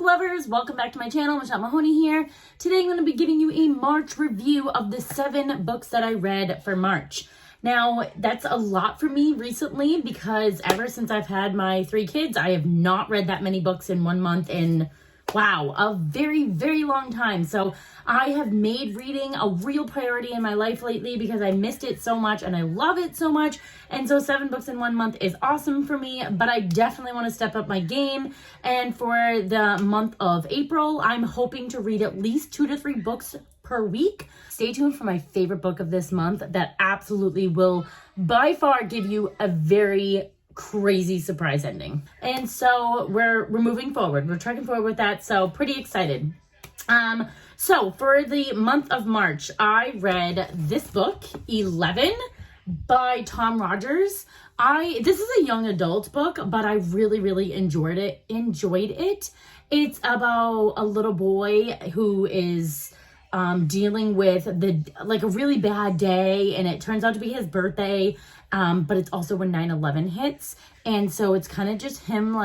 book lovers, welcome back to my channel. Mahoney here. Today I'm going to be giving you a March review of the 7 books that I read for March. Now, that's a lot for me recently because ever since I've had my 3 kids, I have not read that many books in 1 month in, wow, a very, very long time. So I have made reading a real priority in my life lately because I missed it so much and I love it so much. And so 7 books in 1 month is awesome for me, but I definitely want to step up my game. And for the month of April, I'm hoping to read at least 2 to 3 books per week. Stay tuned for my favorite book of this month that absolutely will by far give you a very crazy surprise ending. And so we're moving forward. We're tracking forward with that. So pretty excited. So for the month of March, I read this book, 11 by Tom Rogers. This is a young adult book, but I really enjoyed it. It's about a little boy who is dealing with a really bad day, and it turns out to be his birthday, but it's also when 9/11 hits, and so it's kind of just him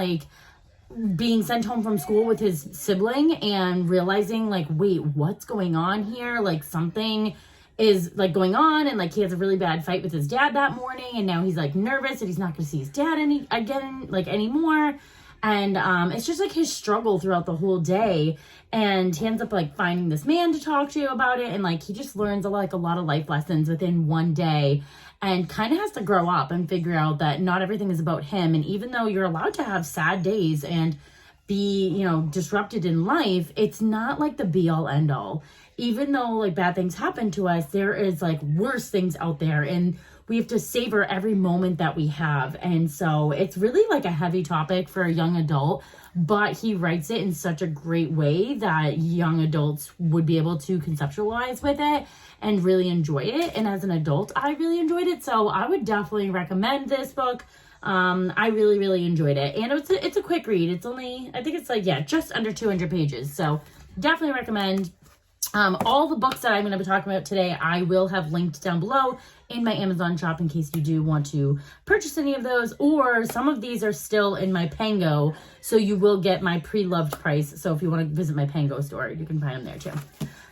being sent home from school with his sibling and realizing wait, what's going on here? Something is going on, and he has a really bad fight with his dad that morning, and now he's nervous that he's not going to see his dad anymore. And it's just his struggle throughout the whole day. And he ends up finding this man to talk to about it. And he just learns a lot of life lessons within one day, and kind of has to grow up and figure out that not everything is about him. And even though you're allowed to have sad days and be, disrupted in life, it's not the be all end all. Even though bad things happen to us, there is worse things out there, and we have to savor every moment that we have. And so it's really a heavy topic for a young adult, but he writes it in such a great way that young adults would be able to conceptualize with it and really enjoy it. And as an adult, I really enjoyed it. So I would definitely recommend this book. I really enjoyed it. And it's a quick read. It's only, I think it's just under 200 pages. So definitely recommend. All the books that I'm going to be talking about today, I will have linked down below in my Amazon shop in case you do want to purchase any of those, or some of these are still in my Pango, so you will get my pre-loved price. So if you want to visit my Pango store, you can find them there too.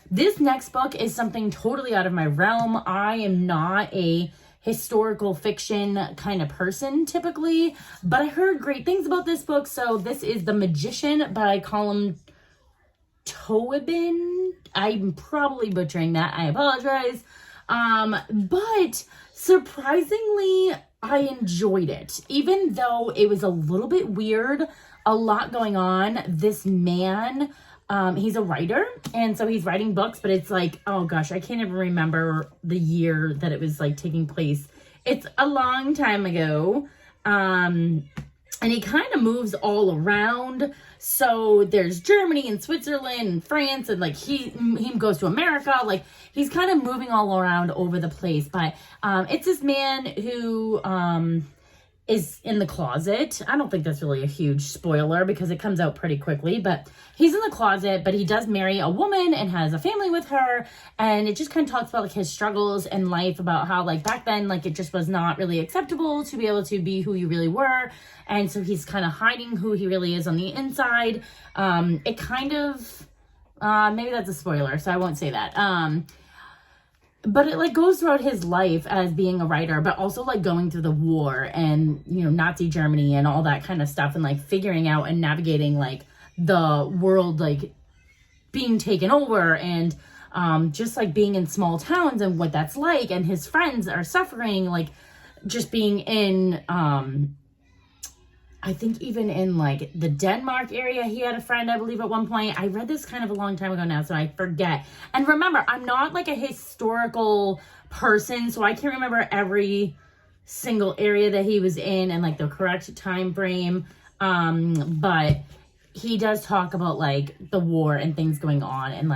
This next book is something totally out of my realm. I am not a historical fiction kind of person typically, but I heard great things about this book. So this is The Magician by Colm Tobin. I'm probably butchering that. I apologize. But surprisingly, I enjoyed it. Even though it was a little bit weird, a lot going on. This man, he's a writer, and so he's writing books, but it's oh gosh, I can't even remember the year that it was taking place. It's a long time ago. And he kind of moves all around. So there's Germany and Switzerland and France, and he goes to America. He's kind of moving all around over the place. But it's this man who is in the closet. I don't think that's really a huge spoiler because it comes out pretty quickly, but he's in the closet, but he does marry a woman and has a family with her. And it just kind of talks about his struggles in life, about how back then, it just was not really acceptable to be able to be who you really were. And so he's kind of hiding who he really is on the inside. It kind of, maybe that's a spoiler, so I won't say that. But it goes throughout his life as being a writer, but also going through the war and, Nazi Germany and all that kind of stuff, and figuring out and navigating the world being taken over, and just being in small towns and what that's like, and his friends are suffering, just being in I think even in the Denmark area, he had a friend, I believe, at one point. I read this kind of a long time ago now, so I forget. And remember, I'm not a historical person, so I can't remember every single area that he was in and the correct time frame. But he does talk about the war and things going on, and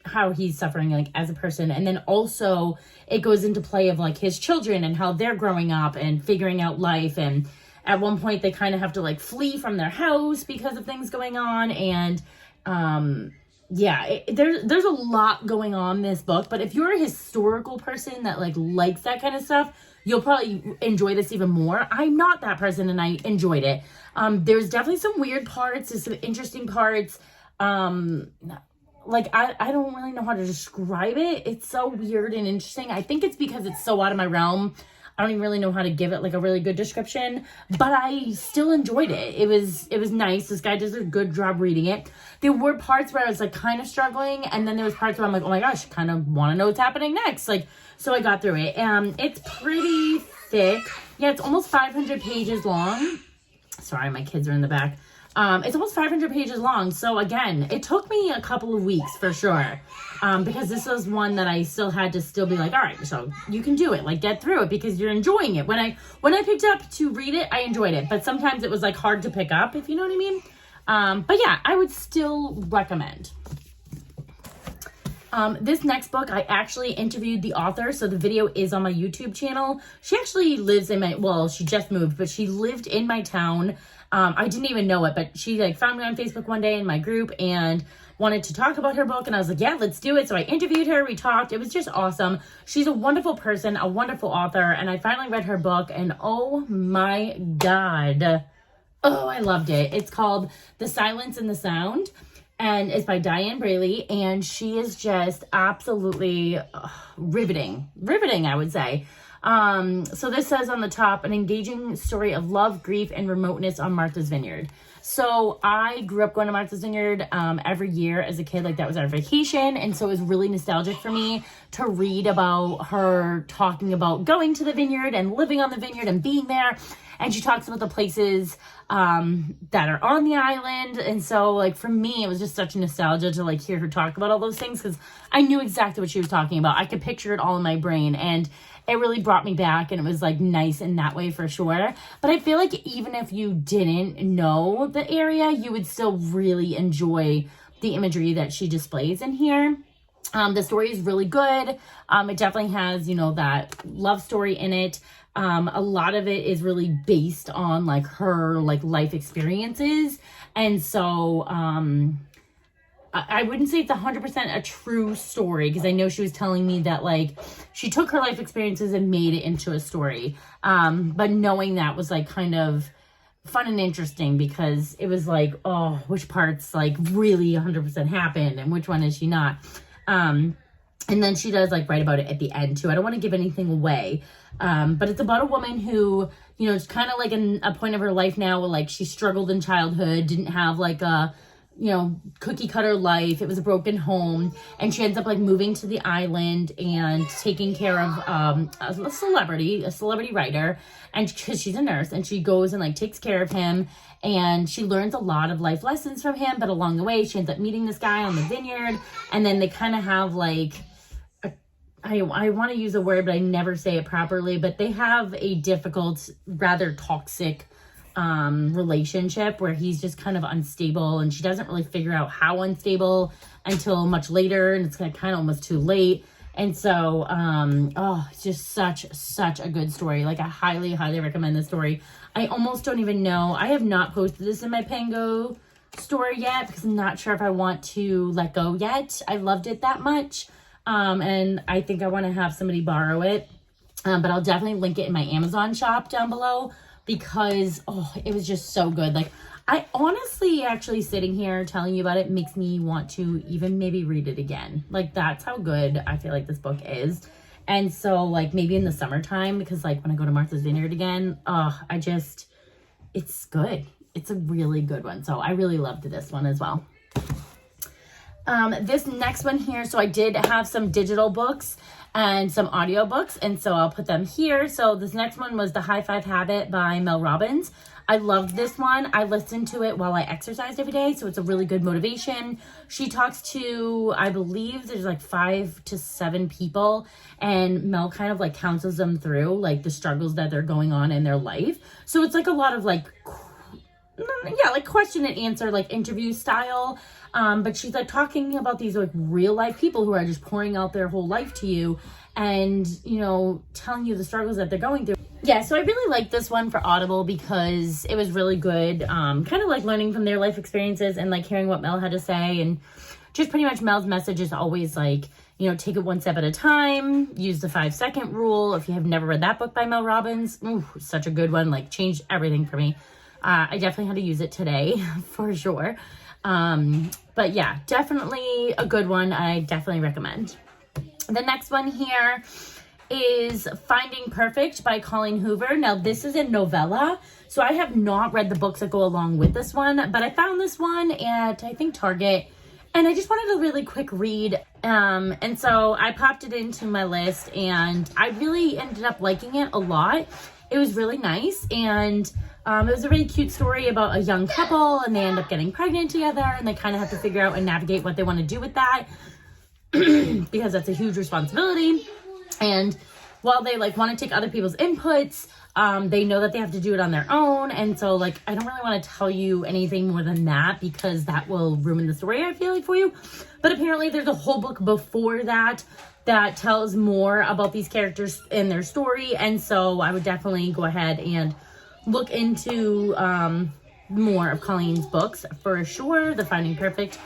how he's suffering as a person. And then also it goes into play of his children and how they're growing up and figuring out life. And at one point, they kind of have to flee from their house because of things going on. And there's a lot going on in this book. But if you're a historical person that likes that kind of stuff, you'll probably enjoy this even more. I'm not that person, and I enjoyed it. There's definitely some weird parts. There's some interesting parts. Like, I don't really know how to describe it. It's so weird and interesting. I think it's because it's so out of my realm. I don't even really know how to give it like a really good description, but I still enjoyed it. It was nice. This guy does a good job reading it. There were parts where I was like kind of struggling, and then there was parts where I'm like, oh my gosh, I kind of want to know what's happening next. Like, so I got through it. It's pretty thick. Yeah, it's almost 500 pages long. Sorry, my kids are in the back. It's almost 500 pages long. So again, it took me a couple of weeks for sure. Because this was one that I still had to be like, all right, so you can do it, like get through it because you're enjoying it. When I picked up to read it, I enjoyed it, but sometimes it was like hard to pick up, if you know what I mean. But yeah, I would still recommend. This next book, I actually interviewed the author, so the video is on my YouTube channel. She actually lives in she just moved, but she lived in my town. I didn't even know it, but she like found me on Facebook one day in my group and wanted to talk about her book, and I was like, yeah, let's do it. So I interviewed her, we talked, it was just awesome. She's a wonderful person, a wonderful author, and I finally read her book, and oh my God. Oh, I loved it. It's called The Silence and the Sound, and it's by Diane Brailey, and she is just absolutely riveting, I would say. So this says on the top, an engaging story of love, grief, and remoteness on Martha's Vineyard. So I grew up going to Martha's Vineyard every year as a kid. Like, that was our vacation. And so it was really nostalgic for me to read about her talking about going to the vineyard and living on the vineyard and being there. And she talks about the places that are on the island. And so, like, for me, it was just such a nostalgia to, like, hear her talk about all those things, because I knew exactly what she was talking about. I could picture it all in my brain, and it really brought me back, and it was, like, nice in that way for sure. But I feel like even if you didn't know the area, you would still really enjoy the imagery that she displays in here. The story is really good. It definitely has, that love story in it. A lot of it is really based on like her like life experiences. And so I wouldn't say it's 100% a true story, because I know she was telling me that like she took her life experiences and made it into a story. But knowing that was like kind of fun and interesting, because it was like, oh, which parts like really 100% happened and which one is she not? And then she does like write about it at the end too. I don't want to give anything away. But it's about a woman who, it's kind of like a point of her life now where like she struggled in childhood, didn't have like a, cookie cutter life. It was a broken home, and she ends up like moving to the island and taking care of a celebrity writer, and because she's a nurse, and she goes and like takes care of him, and she learns a lot of life lessons from him. But along the way, she ends up meeting this guy on the vineyard, and then they kind of have like I want to use a word, but I never say it properly, but they have a difficult, rather toxic relationship where he's just kind of unstable, and she doesn't really figure out how unstable until much later, and it's kind of almost too late. And so it's just such a good story. Like, I highly recommend this story. I almost don't even know, I have not posted this in my Pango store yet, because I'm not sure if I want to let go yet. I loved it that much, and I think I want to have somebody borrow it, but I'll definitely link it in my Amazon shop down below, because it was just so good. Like, I honestly, actually sitting here telling you about it makes me want to even maybe read it again. Like, that's how good I feel like this book is. And so, like, maybe in the summertime, because like when I go to Martha's Vineyard again, it's good. It's a really good one. So I really loved this one as well. This next one here, so I did have some digital books and some audiobooks, and so I'll put them here. So this next one was The High Five Habit by Mel Robbins. I loved this one. I listened to it while I exercised every day, so it's a really good motivation. She talks to, I believe there's like 5 to 7 people, and Mel kind of like counsels them through like the struggles that they're going on in their life. So it's like a lot of like question and answer, like interview style. But she's like talking about these like real life people who are just pouring out their whole life to you, and, telling you the struggles that they're going through. Yeah, so I really liked this one for Audible because it was really good. Kind of like learning from their life experiences and like hearing what Mel had to say, and just pretty much Mel's message is always like, take it one step at a time, use the 5-second rule. If you have never read that book by Mel Robbins, such a good one, like changed everything for me. I definitely had to use it today for sure. But yeah, definitely a good one. I definitely recommend. The next one here is Finding Perfect by Colleen Hoover. Now, this is a novella, so I have not read the books that go along with this one, but I found this one at, I think, Target, and I just wanted a really quick read, and so I popped it into my list, and I really ended up liking it a lot. It was really nice, and it was a really cute story about a young couple, and they end up getting pregnant together, and they kind of have to figure out and navigate what they want to do with that, because that's a huge responsibility. And while they like want to take other people's inputs, they know that they have to do it on their own. And so like, I don't really want to tell you anything more than that, because that will ruin the story, I feel like, for you. But apparently there's a whole book before that that tells more about these characters and their story. And so I would definitely go ahead and look into more of Colleen's books for sure. The Finding Perfect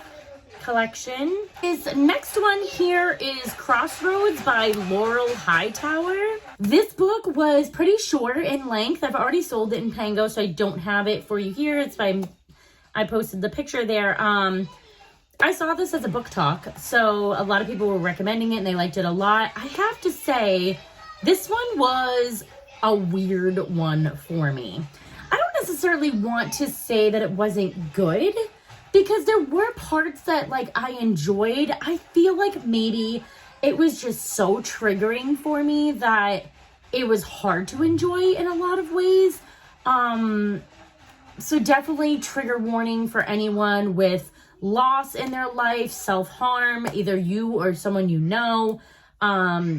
collection. His next one here is Crossroads by Laurel Hightower. This book was pretty short in length. I've already sold it in Pango, so I don't have it for you here. It's by, I posted the picture there. I saw this as a book talk, so a lot of people were recommending it and they liked it a lot. I have to say, this one was a weird one for me. I don't necessarily want to say that it wasn't good, because there were parts that like I enjoyed. I feel like maybe it was just so triggering for me that it was hard to enjoy in a lot of ways. So definitely trigger warning for anyone with loss in their life, self-harm, either you or someone you know,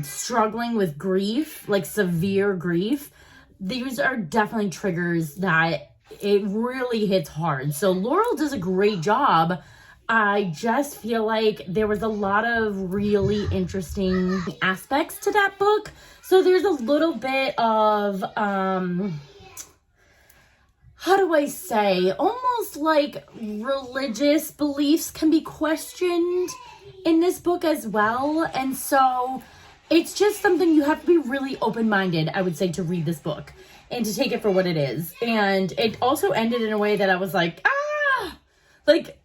struggling with grief, like severe grief. These are definitely triggers that it really hits hard. So Laurel does a great job. I just feel like there was a lot of really interesting aspects to that book. So there's a little bit of, how do I say, almost like religious beliefs can be questioned in this book as well. And so it's just something you have to be really open-minded, I would say, to read this book and to take it for what it is. And it also ended in a way that I was like, like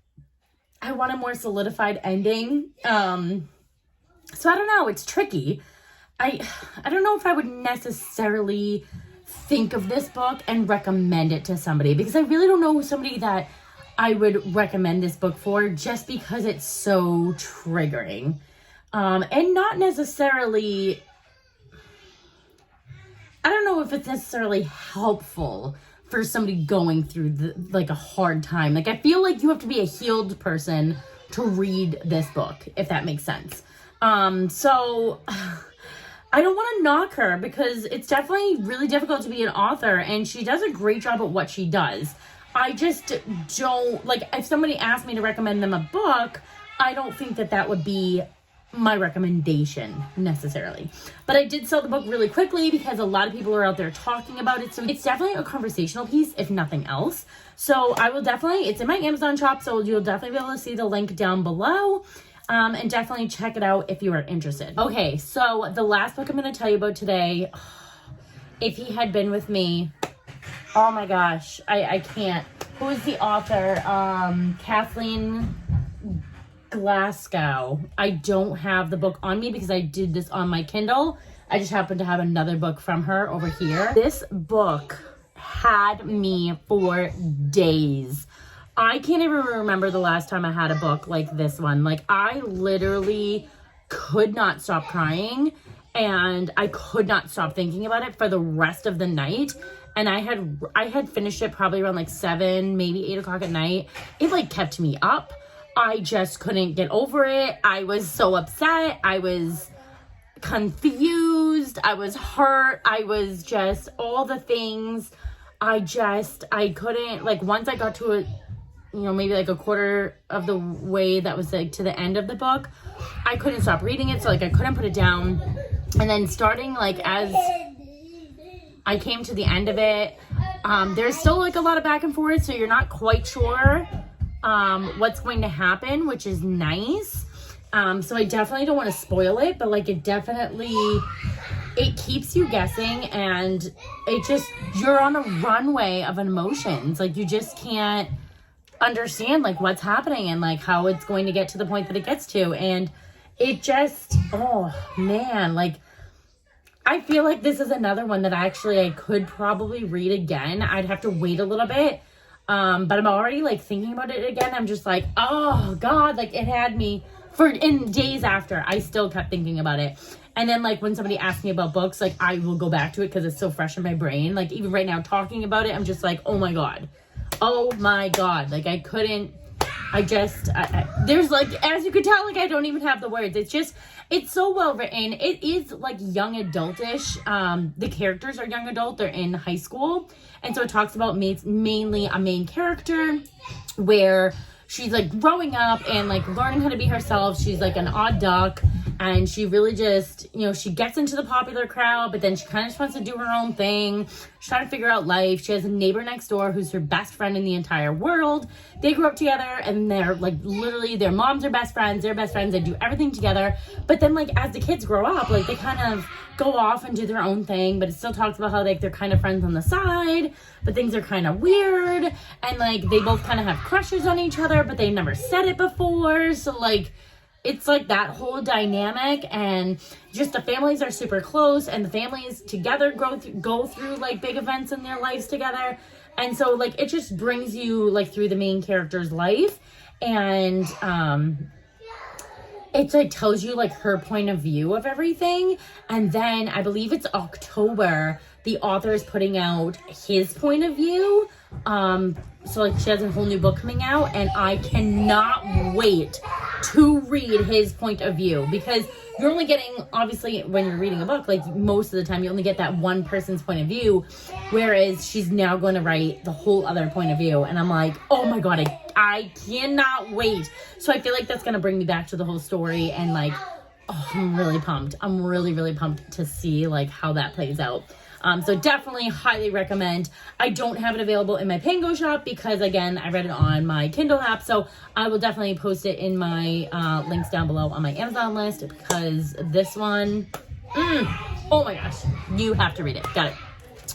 I want a more solidified ending. So I don't know, it's tricky. I don't know if I would necessarily think of this book and recommend it to somebody, because I really don't know somebody that I would recommend this book for, just because it's so triggering. And not necessarily, I don't know if it's necessarily helpful for somebody going through like a hard time. Like, I feel like you have to be a healed person to read this book, if that makes sense. So I don't want to knock her, because it's definitely really difficult to be an author, and she does a great job at what she does. I just don't, like, if somebody asked me to recommend them a book, I don't think that that would be my recommendation necessarily. But I did sell the book really quickly because a lot of people are out there talking about it. So it's definitely a conversational piece, if nothing else. So I will definitely, it's in my Amazon shop, so you'll definitely be able to see the link down below. And definitely check it out if you are interested. Okay, so the last book I'm going to tell you about today, If He Had Been With Me. Oh my gosh, I can't. Who is the author? Kathleen Glasgow. I don't have the book on me because I did this on my Kindle. I just happen to have another book from her over here. This book had me for days. I can't even remember the last time I had a book like this one. Like, I literally could not stop crying, and I could not stop thinking about it for the rest of the night. And I had finished it probably around like 7, maybe 8 o'clock at night. It like kept me up. I just couldn't get over it. I was so upset. I was confused. I was hurt. I was just all the things. I couldn't, like, once I got to it, you know, maybe like a quarter of the way that was like to the end of the book, I couldn't stop reading it. So like I couldn't put it down. And then starting like as I came to the end of it, there's still like a lot of back and forth. So you're not quite sure what's going to happen, which is nice. So I definitely don't want to spoil it, but like it keeps you guessing, and it just, you're on a runway of emotions. Like, you just can't understand like what's happening and like how it's going to get to the point that it gets to. And it just, oh man, like I feel like this is another one that actually I could probably read again. I'd have to wait a little bit. But I'm already like thinking about it again. I'm just like, oh God, like it had me in days after. I still kept thinking about it. And then like when somebody asks me about books, like I will go back to it because it's so fresh in my brain. Like even right now talking about it, I'm just like, oh my God. Oh my God. Like I couldn't, there's like, as you could tell, like I don't even have the words. It's so well written. It is like young adultish. The characters are young adult. They're in high school. And so it talks about mainly a main character where she's like growing up and like learning how to be herself. She's like an odd duck. And she really just, you know, she gets into the popular crowd, but then she kind of just wants to do her own thing. She's trying to figure out life. She has a neighbor next door who's her best friend in the entire world. They grew up together and they're like literally their moms are best friends. They're best friends. They do everything together. But then like as the kids grow up, like they kind of go off and do their own thing. But it still talks about how like they're kind of friends on the side, but things are kind of weird. And like they both kind of have crushes on each other, but they never said it before. So like, it's like that whole dynamic, and just the families are super close, and the families together go through like big events in their lives together. And so like it just brings you like through the main character's life, and it like tells you like her point of view of everything. And then I believe it's October, the author is putting out his point of view. So like she has a whole new book coming out, and I cannot wait to read his point of view, because you're only getting, obviously when you're reading a book, like most of the time you only get that one person's point of view, whereas she's now going to write the whole other point of view. And I'm like, oh my God, I cannot wait. So I feel like that's going to bring me back to the whole story, and like, oh, I'm really pumped. I'm really, really pumped to see like how that plays out. So definitely highly recommend. I don't have it available in my Pango shop because, again, I read it on my Kindle app. So I will definitely post it in my links down below on my Amazon list, because this one, oh my gosh, you have to read it. Got it.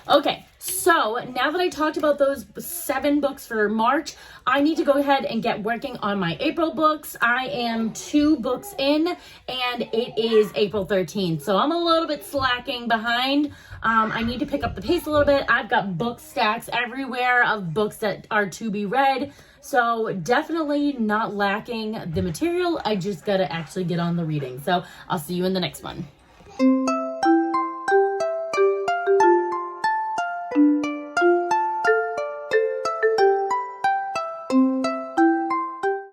Okay, so now that I talked about those 7 books for March, I need to go ahead and get working on my April books. I am 2 books in, and it is April 13th, so I'm a little bit slacking behind. I need to pick up the pace a little bit. I've got book stacks everywhere of books that are to be read, so definitely not lacking the material. I just gotta actually get on the reading. So I'll see you in the next one.